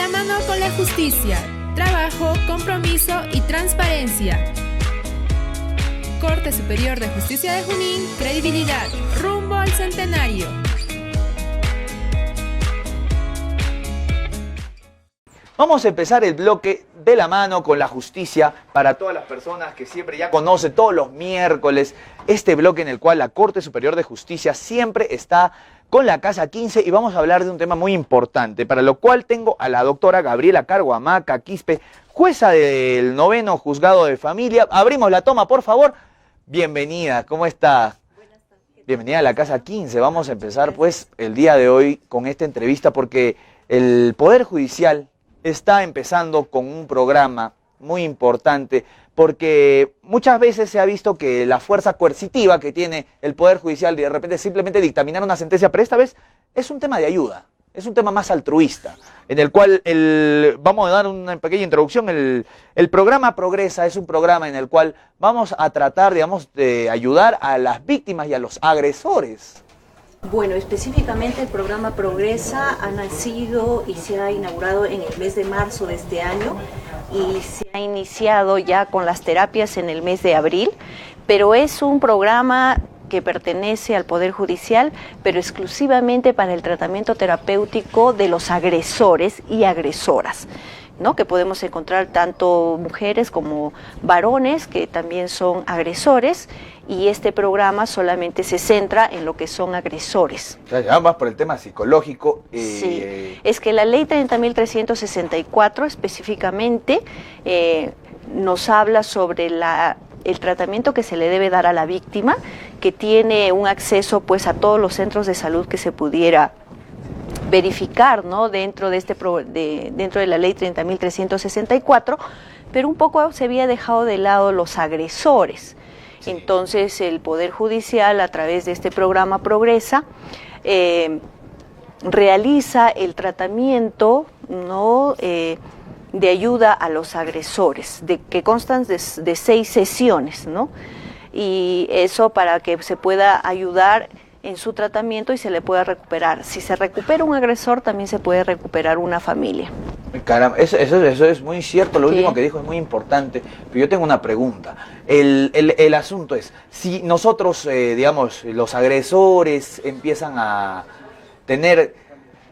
la mano con la justicia, trabajo, compromiso y transparencia. Corte Superior de Justicia de Junín, credibilidad, rumbo al centenario. Vamos a empezar el bloque de la mano con la justicia para todas las personas que siempre ya conocen todos los miércoles este bloque en el cual la Corte Superior de Justicia siempre está con la Casa 15 y vamos a hablar de un tema muy importante, para lo cual tengo a la doctora Gabriela Carguamaca Quispe, jueza del 9º Juzgado de Familia. Abrimos la toma, por favor. Bienvenida, ¿cómo está? Buenas tardes. Bienvenida a la Casa 15. Vamos a empezar pues el día de hoy con esta entrevista porque el Poder Judicial está empezando con un programa muy importante porque muchas veces se ha visto que la fuerza coercitiva que tiene el Poder Judicial de repente simplemente dictaminar una sentencia, pero esta vez es un tema de ayuda, es un tema más altruista, en el cual vamos a dar una pequeña introducción. El programa Progresa es un programa en el cual vamos a tratar, digamos, de ayudar a las víctimas y a los agresores. Bueno, específicamente el programa Progresa ha nacido y se ha inaugurado en el mes de marzo de este año y se ha iniciado ya con las terapias en el mes de abril, pero es un programa que pertenece al Poder Judicial, pero exclusivamente para el tratamiento terapéutico de los agresores y agresoras, ¿no? Que podemos encontrar tanto mujeres como varones que también son agresores, y este programa solamente se centra en lo que son agresores. O sea, ya más por el tema psicológico. Sí, es que la ley 30.364 específicamente nos habla sobre el tratamiento que se le debe dar a la víctima, que tiene un acceso pues a todos los centros de salud que se pudiera verificar, ¿no? dentro de la ley 30.364, pero un poco se había dejado de lado los agresores. Sí. Entonces el Poder Judicial, a través de este programa Progresa, realiza el tratamiento, ¿no? De ayuda a los agresores, que constan de 6 sesiones, ¿no? Y eso para que se pueda ayudar en su tratamiento y se le pueda recuperar. Si se recupera un agresor, también se puede recuperar una familia. Caramba, eso es muy cierto, lo último que dijo es muy importante, pero yo tengo una pregunta. El asunto es, si nosotros, digamos, los agresores empiezan a tener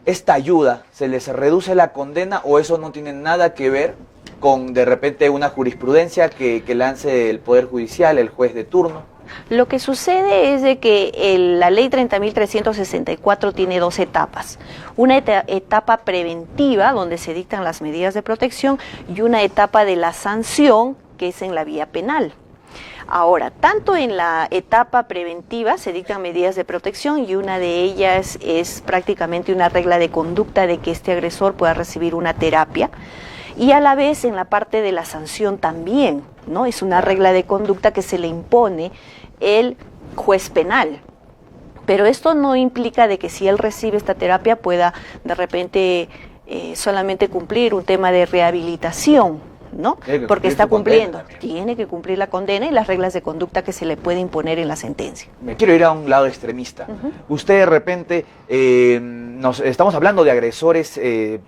esta ayuda, ¿se les reduce la condena o eso no tiene nada que ver con, de repente, una jurisprudencia que lance el Poder Judicial, el juez de turno? Lo que sucede es de que la ley 30.364 tiene 2 etapas. Una etapa preventiva, donde se dictan las medidas de protección, y una etapa de la sanción, que es en la vía penal. Ahora, tanto en la etapa preventiva se dictan medidas de protección y una de ellas es prácticamente una regla de conducta de que este agresor pueda recibir una terapia, y a la vez en la parte de la sanción también, ¿no? Es una regla de conducta que se le impone el juez penal. Pero esto no implica de que si él recibe esta terapia pueda de repente solamente cumplir un tema de rehabilitación, ¿no? Porque está cumpliendo, tiene que cumplir la condena y las reglas de conducta que se le puede imponer en la sentencia. Me quiero ir a un lado extremista. Usted de repente, estamos hablando de agresores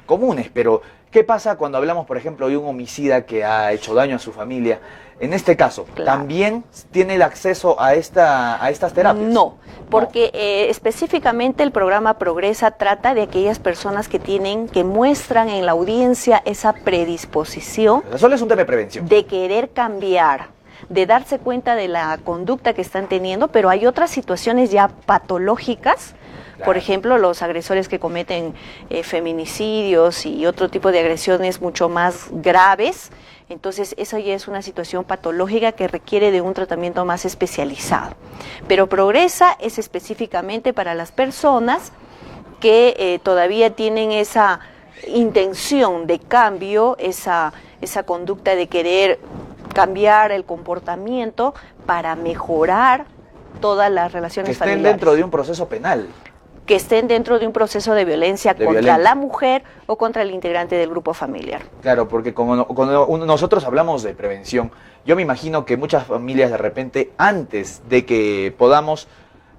comunes, pero ¿qué pasa cuando hablamos, por ejemplo, de un homicida que ha hecho daño a su familia? En este caso, claro, ¿también tiene el acceso a estas terapias? No, porque específicamente el programa Progresa trata de aquellas personas que muestran en la audiencia esa predisposición. Solo es un tema de prevención. De querer cambiar, de darse cuenta de la conducta que están teniendo, pero hay otras situaciones ya patológicas. Claro. Por ejemplo, los agresores que cometen feminicidios y otro tipo de agresiones mucho más graves. Entonces, eso ya es una situación patológica que requiere de un tratamiento más especializado. Pero Progresa es específicamente para las personas que todavía tienen esa intención de cambio, esa conducta de querer cambiar el comportamiento para mejorar todas las relaciones familiares. Que estén dentro de un proceso penal. Que estén dentro de un proceso de violencia contra la mujer o contra el integrante del grupo familiar. Claro, porque cuando nosotros hablamos de prevención, yo me imagino que muchas familias de repente, antes de que podamos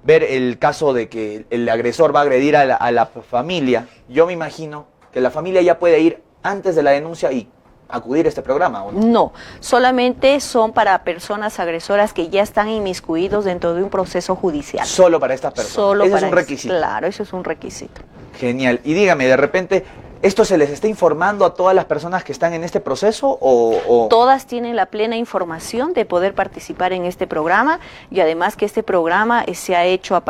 ver el caso de que el agresor va a agredir a la familia, yo me imagino que la familia ya puede ir antes de la denuncia y acudir a este programa, ¿o no? No, solamente son para personas agresoras que ya están inmiscuidos dentro de un proceso judicial. Solo para estas personas. Solo Ese para es un requisito. Claro, eso es un requisito. Genial. Y dígame, de repente, ¿esto se les está informando a todas las personas que están en este proceso o...? Todas tienen la plena información de poder participar en este programa y además que este programa se ha hecho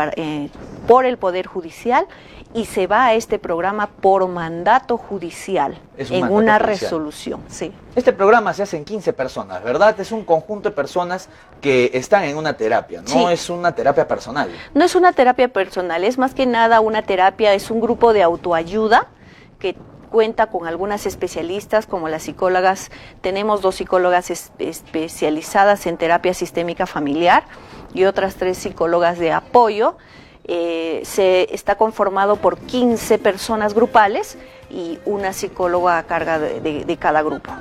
por el Poder Judicial y se va a este programa por mandato judicial, en una resolución. Sí. Este programa se hace en 15 personas, ¿verdad? Es un conjunto de personas que están en una terapia, no Sí. es una terapia personal. No es una terapia personal, es más que nada una terapia, es un grupo de autoayuda que cuenta con algunas especialistas como las psicólogas. Tenemos 2 psicólogas especializadas en terapia sistémica familiar y otras 3 psicólogas de apoyo. Se está conformado por 15 personas grupales y una psicóloga a cargo de cada grupo.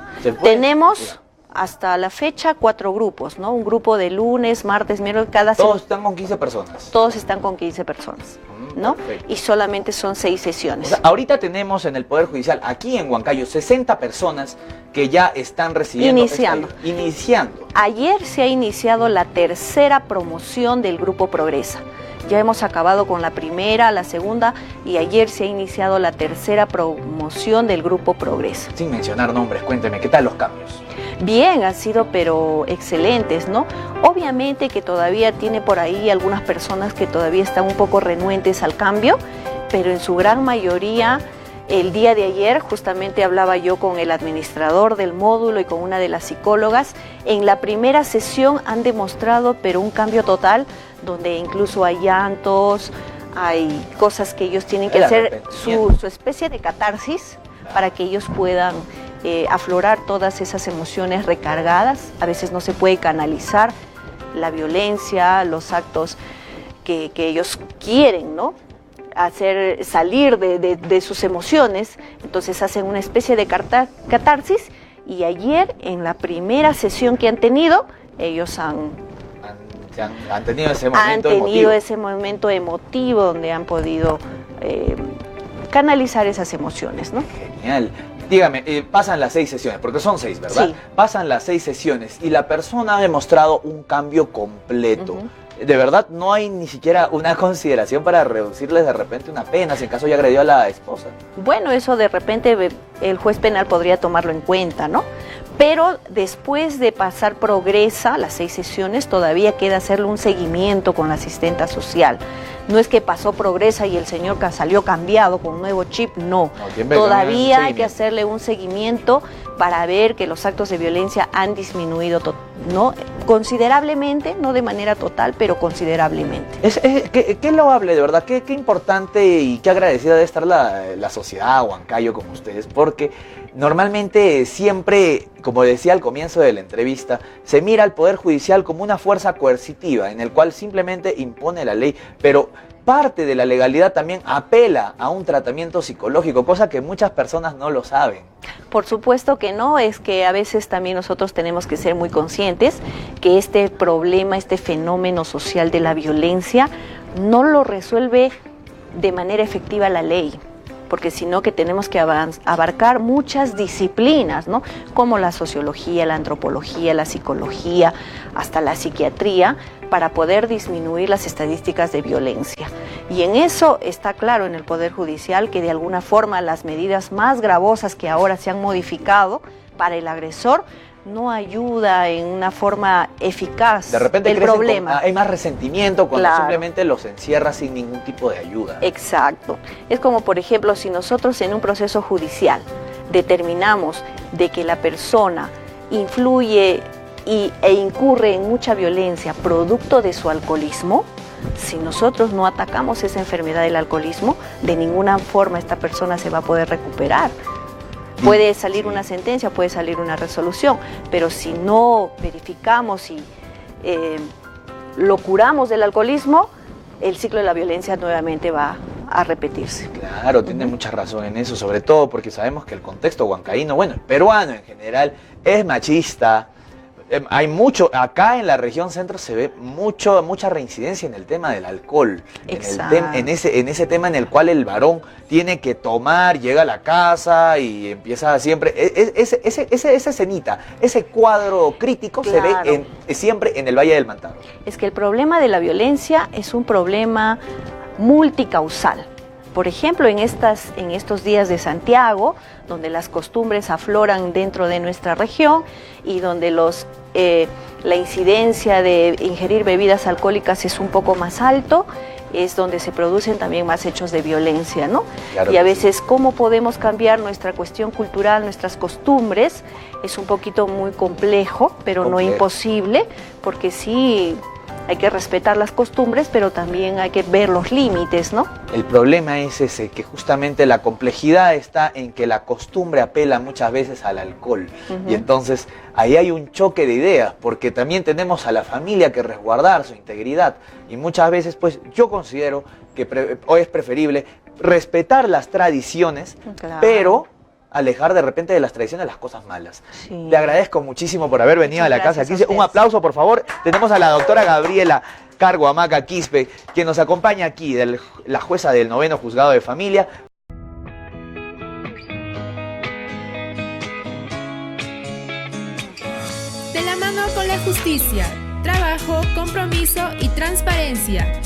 Tenemos hasta la fecha 4 grupos, ¿no? Un grupo de lunes, martes, miércoles, Todos están con 15 personas. Todos están con 15 personas, ¿no? Perfecto. Y solamente son 6 sesiones. O sea, ahorita tenemos en el Poder Judicial, aquí en Huancayo, 60 personas que ya están recibiendo Iniciando. esta ayuda. Iniciando. Ayer se ha iniciado la tercera promoción del Grupo Progresa. Ya hemos acabado con la primera, la segunda y ayer se ha iniciado la tercera promoción del Grupo Progresa. Sin mencionar nombres, cuénteme, ¿qué tal los cambios? Bien, han sido pero excelentes, ¿no? Obviamente que todavía tiene por ahí algunas personas que todavía están un poco renuentes al cambio, pero en su gran mayoría, el día de ayer justamente hablaba yo con el administrador del módulo y con una de las psicólogas. En la primera sesión han demostrado pero un cambio total, donde incluso hay llantos, hay cosas que ellos tienen que hacer, su especie de catarsis para que ellos puedan aflorar todas esas emociones recargadas. A veces no se puede canalizar la violencia, los actos que ellos quieren, ¿no? Hacer salir de sus emociones, entonces hacen una especie de catarsis y ayer en la primera sesión que han tenido, ellos han tenido ese momento emotivo. Ese momento emotivo donde han podido canalizar esas emociones, ¿no? Genial. Dígame, pasan las 6 sesiones, porque son 6, ¿verdad? Sí. Pasan las 6 sesiones y la persona ha demostrado un cambio completo. De verdad, no hay ni siquiera una consideración para reducirles de repente una pena si en caso ya agredió a la esposa. Bueno, eso de repente el juez penal podría tomarlo en cuenta, ¿no? Pero después de pasar Progresa, las 6 sesiones, todavía queda hacerle un seguimiento con la asistenta social. No es que pasó Progresa y el señor salió cambiado con un nuevo chip, no. Todavía hay que hacerle un seguimiento para ver que los actos de violencia han disminuido, ¿no? Considerablemente, no de manera total, pero considerablemente. Qué loable, de verdad, qué importante y qué agradecida debe estar la sociedad Huancayo con ustedes, porque normalmente siempre, como decía al comienzo de la entrevista, se mira al Poder Judicial como una fuerza coercitiva en el cual simplemente impone la ley, pero parte de la legalidad también apela a un tratamiento psicológico, cosa que muchas personas no lo saben. Por supuesto que no, es que a veces también nosotros tenemos que ser muy conscientes que este problema, este fenómeno social de la violencia no lo resuelve de manera efectiva la ley, porque sino que tenemos que abarcar muchas disciplinas, ¿no? Como la sociología, la antropología, la psicología, hasta la psiquiatría, para poder disminuir las estadísticas de violencia. Y en eso está claro en el Poder Judicial que de alguna forma las medidas más gravosas que ahora se han modificado para el agresor no ayuda en una forma eficaz. De repente el problema. Hay más resentimiento cuando Claro. simplemente los encierra sin ningún tipo de ayuda. Exacto. Es como, por ejemplo, si nosotros en un proceso judicial determinamos de que la persona influye e incurre en mucha violencia producto de su alcoholismo, si nosotros no atacamos esa enfermedad del alcoholismo, de ninguna forma esta persona se va a poder recuperar. Puede salir una sentencia, puede salir una resolución, pero si no verificamos y lo curamos del alcoholismo, el ciclo de la violencia nuevamente va a repetirse. Claro, tiene mucha razón en eso, sobre todo porque sabemos que el contexto huancaíno, bueno, el peruano en general, es machista, Hay mucho, acá en la región centro se ve mucha reincidencia en el tema del alcohol, en ese tema en el cual el varón tiene que tomar, llega a la casa y empieza siempre, esa escenita, ese cuadro crítico se ve siempre en el Valle del Mantaro. Es que el problema de la violencia es un problema multicausal. Por ejemplo, en estos días de Santiago, donde las costumbres afloran dentro de nuestra región y donde la incidencia de ingerir bebidas alcohólicas es un poco más alto, es donde se producen también más hechos de violencia, ¿no? Claro. Y a veces, ¿cómo podemos cambiar nuestra cuestión cultural, nuestras costumbres? Es un poquito muy complejo, pero no imposible, porque sí hay que respetar las costumbres, pero también hay que ver los límites, ¿no? El problema es ese, que justamente la complejidad está en que la costumbre apela muchas veces al alcohol. Y entonces ahí hay un choque de ideas, porque también tenemos a la familia que resguardar su integridad. Y muchas veces, pues, yo considero que hoy es preferible respetar las tradiciones, pero alejar de repente de las tradiciones las cosas malas. Sí. Le agradezco muchísimo por haber venido a la casa. Aquí un aplauso, por favor. Tenemos a la doctora Gabriela Cargo Hamaca Quispe, quien nos acompaña aquí, la jueza del 9º Juzgado de Familia. De la mano con la justicia, trabajo, compromiso y transparencia.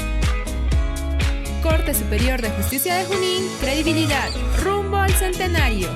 Corte Superior de Justicia de Junín, credibilidad, rumbo al centenario.